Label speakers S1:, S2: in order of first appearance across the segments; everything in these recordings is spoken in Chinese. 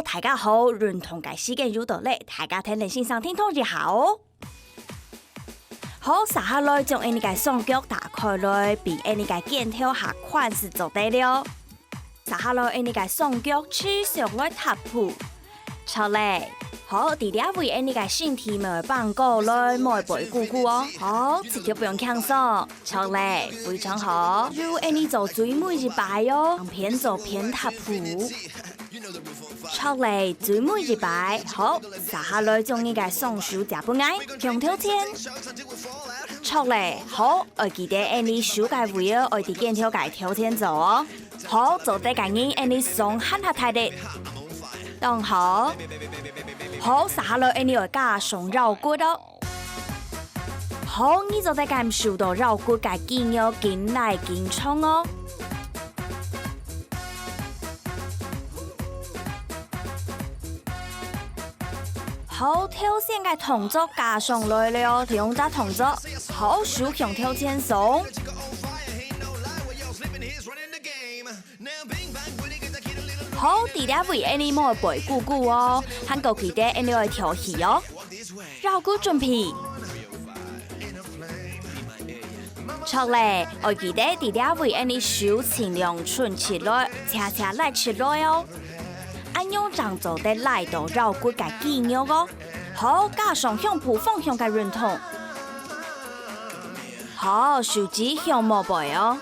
S1: 大家好，认同嘅時間又到嚟，大家聽嚟先生聽通就好。好，接下來將你嘅雙腳打開來，並你嘅肩條下款式做對了。接下來你嘅雙腳持續來踏步，出嚟。好，第二位你嘅身體咪放過來，唔背鼓鼓哦。好，持續不用輕鬆，出嚟，非常好。如你做最尾一擺哦，偏走偏踏步。出嚟最尾一擺，好，接下來將你嘅雙手夾不挨，向頭前。出嚟，好，我記得你手嘅位哦，我哋肩條嘅頭前做哦。好，做得緊要，你鬆喊下太力，當好。好，接下來你要加上繞骨哦。好，你就得感受到繞骨嘅肌肉緊來緊衝哦。好，跳線嘅動作加上來了，兩隻動作，好，手向跳前鬆。好，第二位你冇背鼓鼓哦，韓國記得你要調戲哦，繞骨準備。出嚟，我記得第二位你手盡量順起來，恰恰來起來哦。按樣這樣做得來到繞骨嘅肌肉哦。好，加上向脯方向嘅運動。好，手指向冇背哦。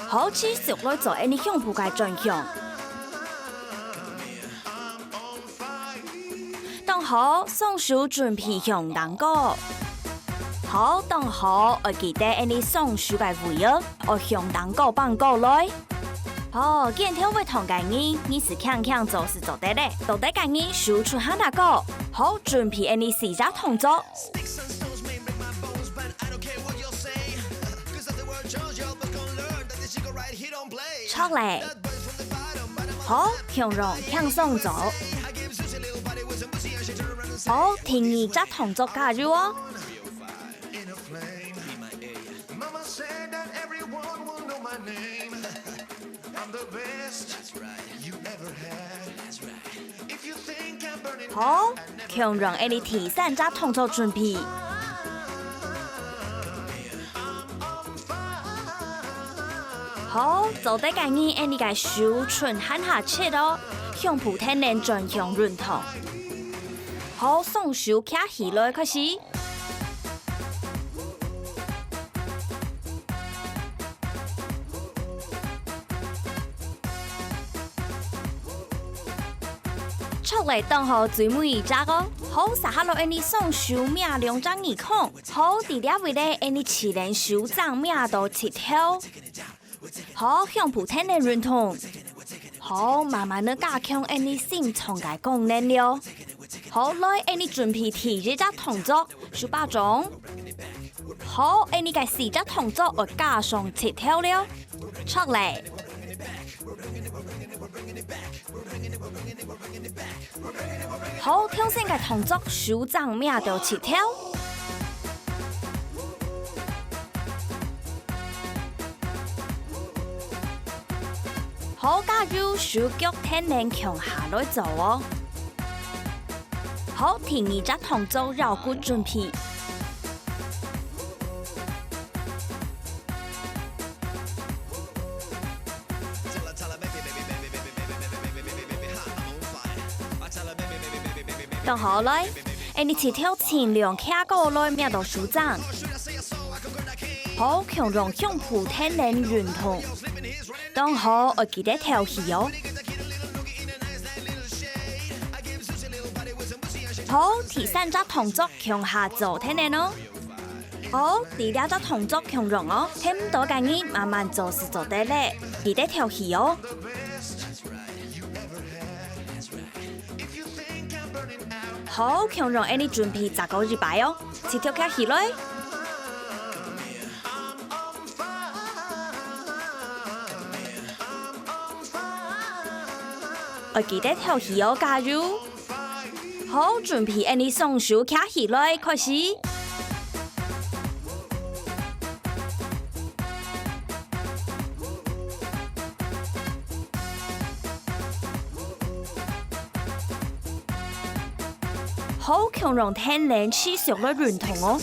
S1: 好，持續來做你向脯嘅轉向。當好，雙手準備向單個。好，當好，我記得你雙手嘅位哦，我向單個放過來。好，肩條會同緊你是強強做是做得嘞，做得緊你手出喊那個。好，準備你四隻動作。出嚟。好，向容向鬆走。好，第二隻動作加入哦。好，強讓你第三隻動作準備。好，做得緊要，你嘅手唇喊下切咯，向脯天然轉向運動。好，雙手卡起來開始。出嚟當好最尾一隻哦。好，接下來你雙手搣兩張耳孔。好，第二位咧，你起連手掌搣到切條。好，向脯天然運動。好，慢慢地加強你心臟嘅功能了。好，來你準備第二隻動作，手把中。好，你嘅四隻動作我加上切條了。出嚟。好，跳繩嘅動作，手掌搣到切條。好，加入手腳天然向下來做哦。好，第二隻動作繞骨準備。當好來，你切條盡量卡過來搣到手掌。好，強讓向脯天然運動。當好，我記得調戲哦。好，第三隻動作向下做天然哦。好，第二隻動作強讓哦，聽唔到緊要，慢慢做是做得嘞，記得調戲哦。好，強讓你準備10個禮拜哦，切條卡起來。我記得調戲哦，加入。好，準備你雙手卡起來，開始。好強用天然氣息來認同哦。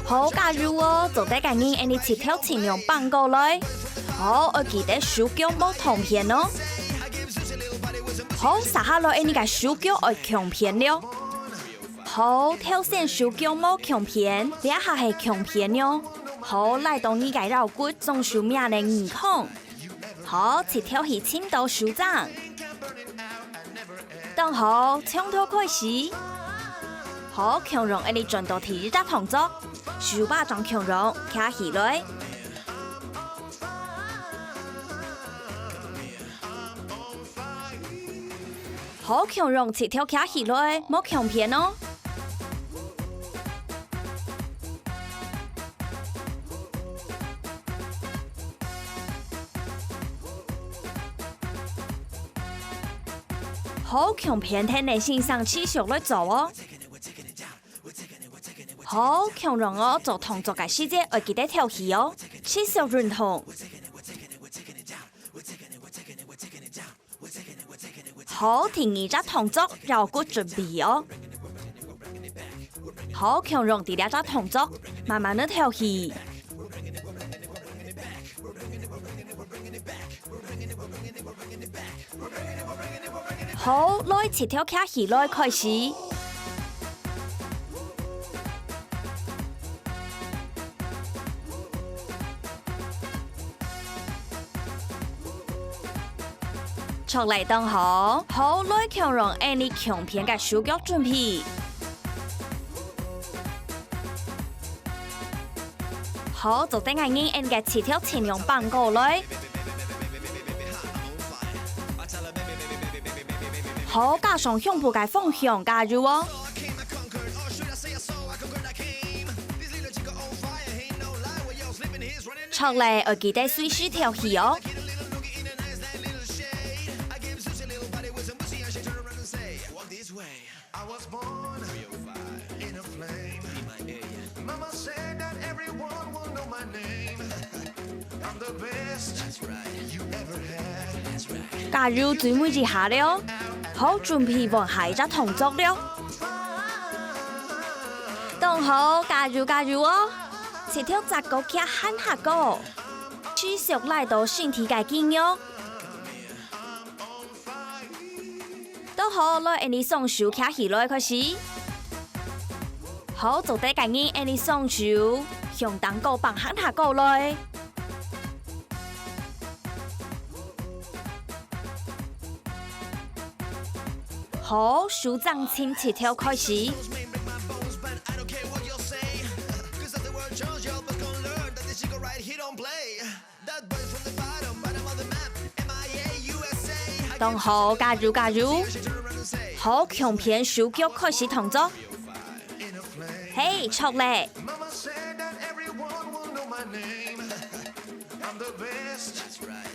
S1: 好，假如哦，做得個人按你切條盡量放過來。好，我記得手腳冇同片哦。好，撒下來按你個手腳愛強片了。好，挑選手腳冇強片，這下係強片喲。好，來到你個肉骨總數命的耳孔。好，切條係青豆手掌。等好，從頭開始。好，強容按你轉到第一隻動作。手把將強容卡起來，好強容切條卡起來，冇強片哦。好強片聽你欣賞繼續來做哦。好強容哦，做動作嘅細節要記得調戲哦，持續認同。好，第二隻動作繞骨準備哦。好強容第二隻動作，慢慢的調戲。好，來切條卡戲來開始。出嚟當好，好來強容按你強片嘅手腳準備。好，做得眼睛按嘅切條盡量放過來。好，加上胸部嘅方向加入哦。出嚟要記得隨時調戲哦。加入最尾一下了，好準備往下一隻動作了。當好加入哦，切條雜果卡喊下個，繼續來到身體嘅肌肉。當好來按你雙手卡起來開始，好做得緊要按你雙手向當個棒喊下個來。好，手掌輕切條開始。當好加入，好強片手腳開始動作。嘿，出嚟！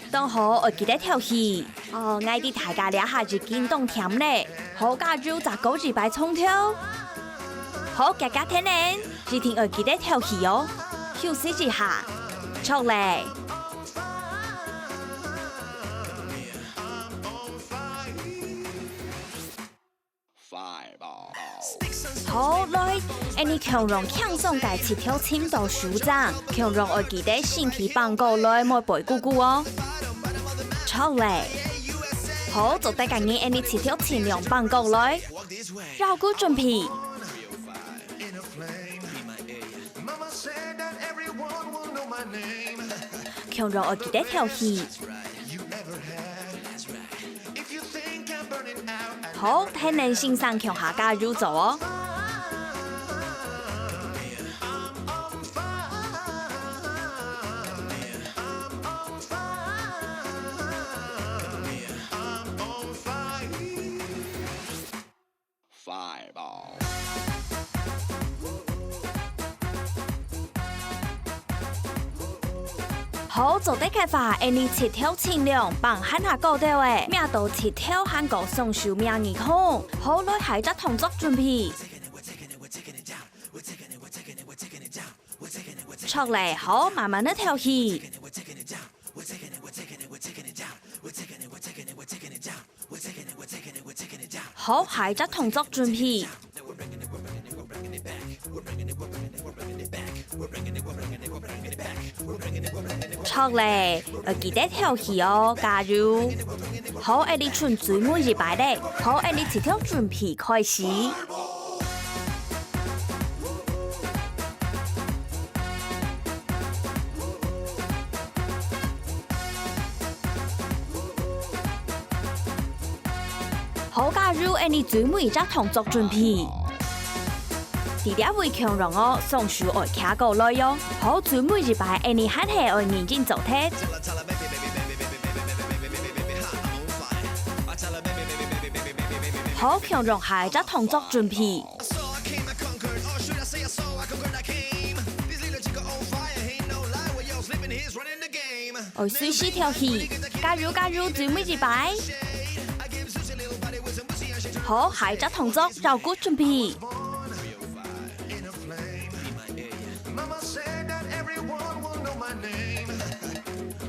S1: 當好我記得調戲，哦，愛啲大家兩下就見動甜咧。好加入雜果一擺蔥條，好夾夾聽呢，只聽我記得調戲哦，休息一下，出嚟。好來，按你強容強壯嘅切條青豆手掌，強容我記得身體放過來，莫背咕咕哦，出嚟。好，做得緊要按你切條盡量放過來，繞骨準備。強容我記得調戲。好，睇能欣賞強下加入做哦。好，做得開法，按你切條盡量幫喊下高調誒，咩到切條喊個雙手命耳孔，好來下一隻動作準備。出嚟，好慢慢的調戲。好，下一隻動作準備。錯咧，要記得調戲哦，加油！好，你從最尾一擺咧，好，你這條準備開始。好，加入你最尾一隻動作準備。弟弟會強壯哦，雙手愛卡過來喲。好，最尾一擺你還係愛認真做睇。好，強壯下一隻動作準備。愛隨時調戲，加入最尾一擺。好，下一隻動作繞骨準備。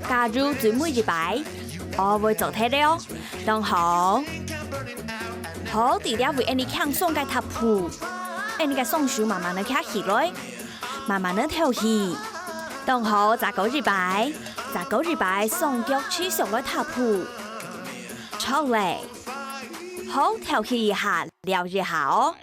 S1: 加入最尾一擺，我會做睇了。然後，好，弟弟為你強鬆個踏步，你個雙手慢慢地卡起來，慢慢地調戲。然後再過一擺，雙腳持續來踏步，錯嘞。好，調戲一下，撩一下哦。